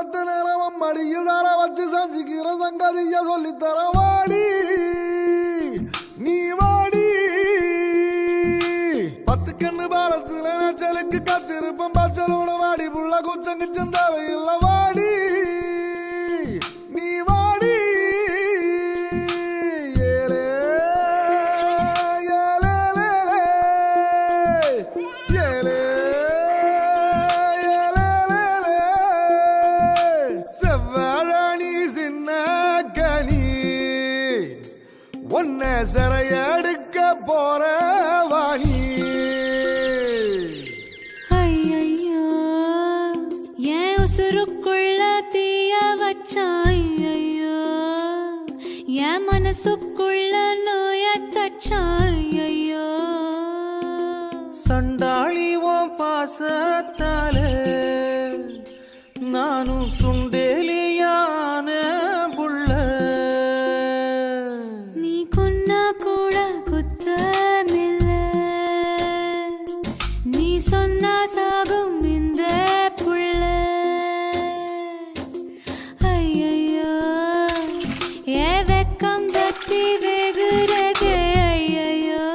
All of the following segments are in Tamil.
சத்து நேரம் மடியில் வச்சு சந்திக்கிற சங்கதிய சொல்லித்தர வாடி நீ வாடி பத்து கண்ணு பாலத்துல நச்சலுக்கு கத்திருப்பம் பச்சலோட வாடி புள்ள குச்சங்கு சந்தாவை இல்ல வாடி நீ வாடி சரையடுக்க போற வாணி ஐயோ என் உசுருக்குள்ள தீய வச்சான் ஐயோ என் மனசுக்குள்ள நோய தச்சான் ஐயோ சண்டாளி ஓம் பாசத்தால நானும் சுண்டேலியான புள்ள கூட குத்தமில்ல நீ சொன்னா சாகும் இந்த புள்ள ஐயோ ஏ வெக்கம் பத்தி வெகுறதே ஐயோ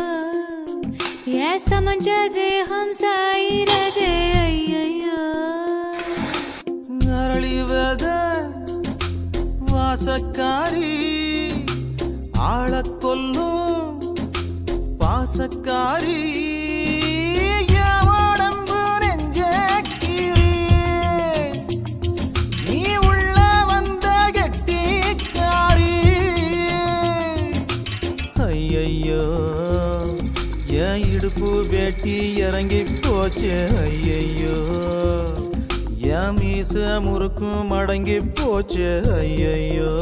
ஏ சமஞ்ச தேகம் சாயிரதே ஐயோ அரளிவத வாசக்காரி ஆள கொல்லும் பாசக்காரி யாவடம்பு நெஞ்சக்கிரி நீ உள்ள வந்த கெட்டிக்காரி ஐயையோ என் இடுப்பு வேட்டி இறங்கி போச்சு ஐயையோ என் மீச முறுக்கும் அடங்கி போச்சு ஐயையோ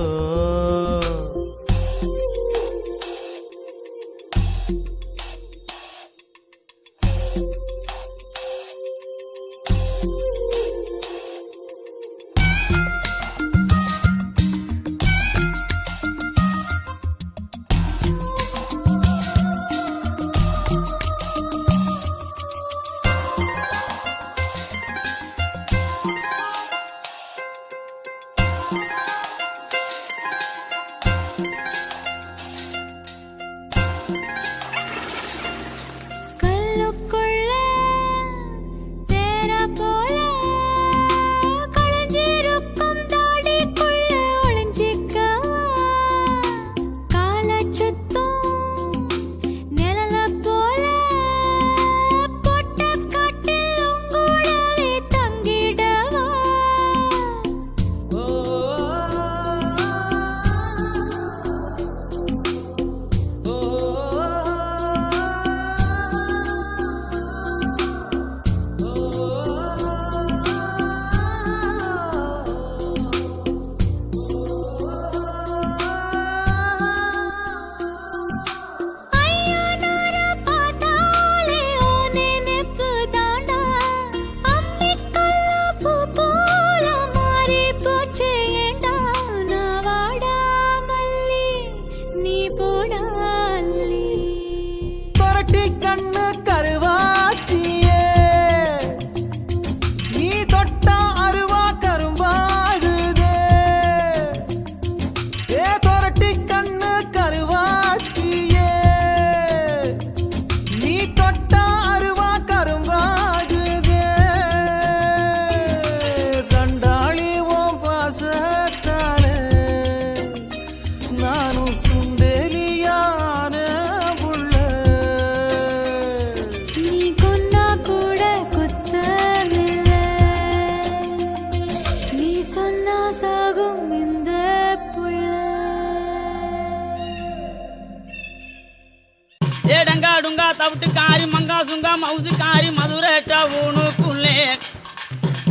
ஏடங்கா டுங்கா தவிட்டுக்காரி மங்கா சுங்கா மவுசுக்காரி மதுரை டவுனுக்குள்ளே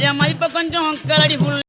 என் மதிப்பை கொஞ்சம் கலடி புள்ள